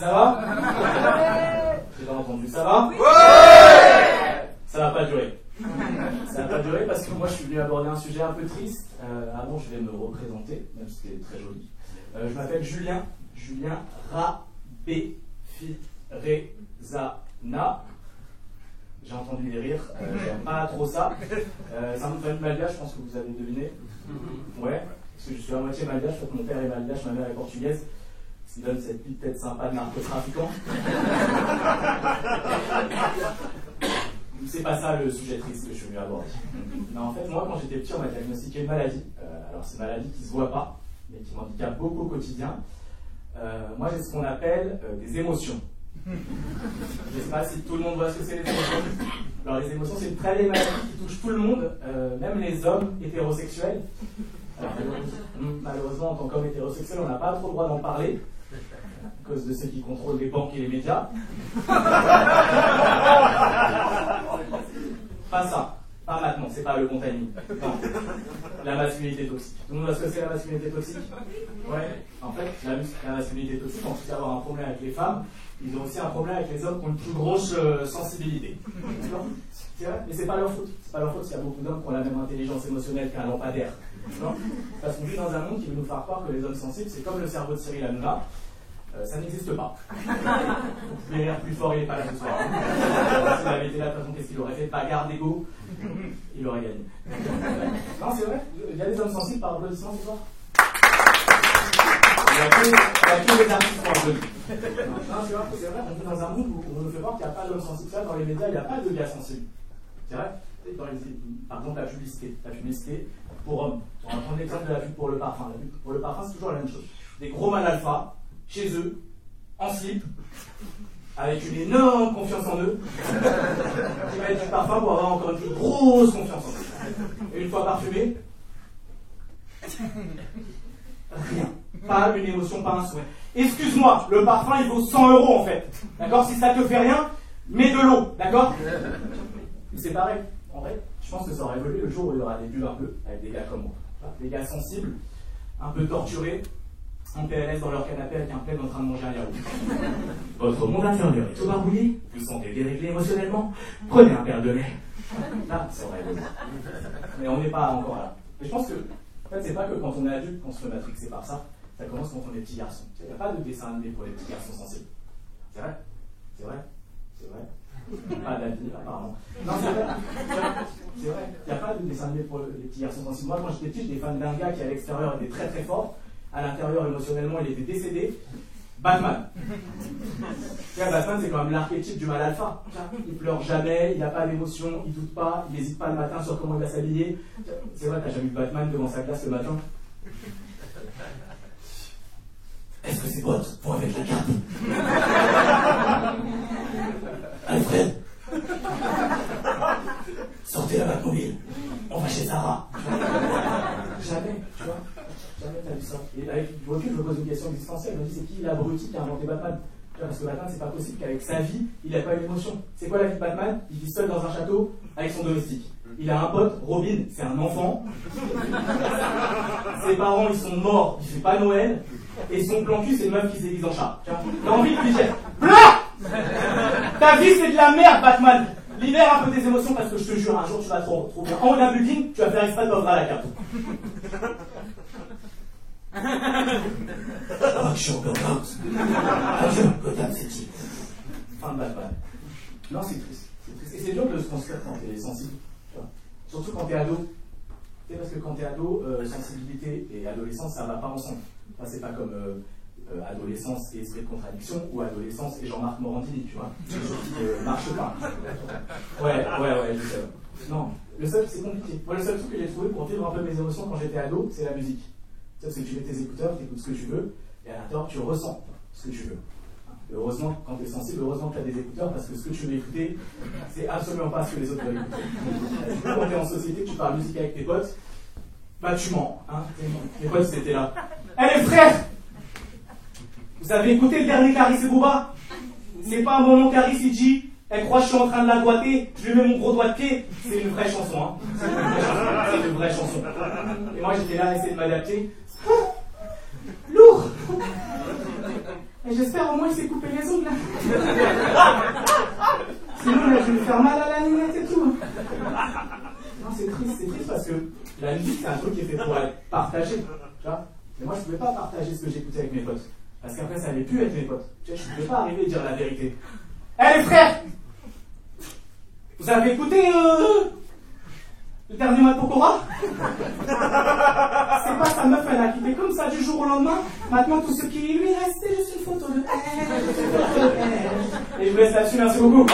Ça va? J'ai pas entendu. Ça va? Ouais. Ça va pas durer. Ça va pas durer parce que moi je suis venu aborder un sujet un peu triste. Avant je vais me représenter, même si c'est très joli. Je m'appelle Julien Rabefirezana. J'ai entendu des rires, j'aime pas trop ça. C'est un nom de famille malgache, je pense que vous avez deviné. Ouais, parce que je suis à moitié malgache, je crois que mon père est malgache, ma mère est portugaise. Ce qui donne cette petite tête sympa de narcotrafiquant. C'est pas ça le sujet triste que je suis venu aborder. Mais en fait, moi, quand j'étais petit, on m'a diagnostiqué une maladie. Alors, c'est une maladie qui se voit pas, mais qui m'handicape beaucoup au quotidien. Moi, j'ai ce qu'on appelle des émotions. Je sais pas si tout le monde voit ce que c'est les émotions. Alors, les émotions, c'est une très vieille maladie qui touche tout le monde, même les hommes hétérosexuels. Alors, malheureusement, en tant qu'homme hétérosexuel, on n'a pas trop le droit d'en parler. À cause de ceux qui contrôlent les banques et les médias. Pas ça, pas maintenant, c'est pas le bon timing. Non. La masculinité toxique. Tout le monde voit ce que c'est la masculinité toxique? Ouais. En fait, la masculinité toxique, en plus d'avoir un problème avec les femmes, ils ont aussi un problème avec les hommes qui ont une plus grosse sensibilité. D'accord? C'est vrai? Mais c'est pas leur faute. C'est pas leur faute s'il y a beaucoup d'hommes qui ont la même intelligence émotionnelle qu'un lampadaire. Non? Parce qu'on vit dans un monde qui veut nous faire croire que les hommes sensibles, c'est comme le cerveau de Cyril Hanouna. Ça n'existe pas. Vous pouvez rire plus fort, il n'est pas là ce soir. S'il avait été là, de toute façon, qu'est-ce qu'il aurait fait? Bagarre d'ego, il aurait gagné. Non, c'est vrai, il y a des hommes sensibles par applaudissement ce soir. Il n'y a que les artistes pour applaudir. Non, c'est vrai, on vit dans un monde où on nous fait voir qu'il n'y a pas d'hommes sensibles. Dans les médias, il n'y a pas de gars sensibles. C'est vrai? Par exemple, la publicité pour hommes. On va prendre l'exemple de la pub pour le parfum. La pub pour le parfum, c'est toujours la même chose. Des gros mal alpha, chez eux, en slip, avec une énorme confiance en eux, qui mettent du parfum pour avoir encore une plus grosse confiance en eux. Et une fois parfumé, rien. Pas une émotion, pas un souhait. Excuse-moi, le parfum il vaut 100 € en fait. D'accord? Si ça te fait rien, mets de l'eau. D'accord? C'est pareil. En vrai, je pense que ça aura évolué le jour où il y aura des bulles un peu, avec des gars comme moi. Des gars sensibles, un peu torturés, en PLS dans leur canapé avec un plaid en train de manger un yaourt. Votre monde intérieur est tout barbouillé, vous sentez déréglé émotionnellement, prenez un verre de lait. Là, ça aurait évolué. Mais on n'est pas encore là. Mais je pense que, en fait, c'est pas que quand on est adulte qu'on se fait matrixer par ça, ça commence quand on est petit garçon. Il n'y a pas de dessin animé pour les petits garçons sensibles. C'est vrai? C'est vrai? C'est vrai? Pas d'avis, apparemment. Non, c'est vrai. C'est vrai. Il n'y a pas de dessin animé pour les petits garçons sensibles. Moi, quand j'étais petit, j'étais fan d'un gars qui, à l'extérieur, était très très fort. À l'intérieur, émotionnellement, il était décédé. Batman. Batman, c'est quand même l'archétype du mal alpha. Il pleure jamais, il n'a pas d'émotion, il doute pas, il n'hésite pas le matin sur comment il va s'habiller. C'est vrai, t'as jamais vu Batman devant sa classe le matin? Est-ce que ces bottes vont avec la cape? Alfred, sortez la Batmobile, on va chez Sarah. Jamais, tu vois. Jamais t'as vu ça. Et avec du recul, je me pose une question existentielle. Je me dis, c'est qui l'abruti qui a inventé Batman? Parce que Batman, c'est pas possible qu'avec sa vie, il n'a pas une émotion. C'est quoi la vie de Batman? Il vit seul dans un château avec son domestique. Il a un pote, Robin, c'est un enfant. Ses parents, ils sont morts, il fait pas Noël. Et son plan cul, c'est une meuf qui se déguise en chat. T'as envie de lui dire, blah! Ta vie, c'est de la merde, Batman! Libère un peu tes émotions parce que je te jure, un jour, tu vas trop bien. En haut d'un building, tu vas faire exprès de m'offrir la carte. Action burn-out. Adieu, Gotham City. Fin de Batman. Non, c'est triste. C'est triste. Et c'est dur de se construire quand t'es sensible. Tu vois. Surtout quand t'es ado. C'est parce que quand t'es ado, sensibilité et adolescence, ça va pas ensemble. Enfin, c'est pas comme adolescence et esprit de contradiction ou adolescence et Jean-Marc Morandini, tu vois. C'est des choses qui marchent pas. Ouais, je sais. Non, le seul, c'est compliqué. Moi, le seul truc que j'ai trouvé pour vivre un peu mes émotions quand j'étais ado, c'est la musique. Parce que tu mets tes écouteurs, tu écoutes ce que tu veux, et à l'intérieur, tu ressens ce que tu veux. Et heureusement, quand tu es sensible, heureusement que tu as des écouteurs, parce que ce que tu veux écouter, c'est absolument pas ce que les autres veulent écouter. Quand tu es en société, tu parles musique avec tes potes, bah tu mens. Hein. Mes potes, c'était là. Eh les frères! Vous avez écouté le dernier Caris et Booba? C'est pas un moment Caris, il dit, elle croit que je suis en train de la doigter, je lui mets mon gros doigt de pied. C'est une vraie chanson, hein. C'est une vraie chanson. Et moi, j'étais là à essayer de m'adapter. Lourd! Et j'espère au moins il s'est coupé les ongles. Sinon, là, je vais me faire mal à la lunette et tout. Non, c'est triste parce que la musique, c'est un truc qui est fait pour être partagé. Tu vois? Mais moi, je ne pouvais pas partager ce que j'écoutais avec mes potes. Parce qu'après, ça n'allait plus être mes potes. Tu vois, je ne pouvais pas arriver et dire la vérité. Eh les frères! Vous avez écouté le dernier Matokora? C'est pas sa meuf, elle a quitté comme ça du jour au lendemain. Maintenant, tout ce qui lui reste, c'est juste une photo de elle. Et je vous laisse là-dessus, merci beaucoup.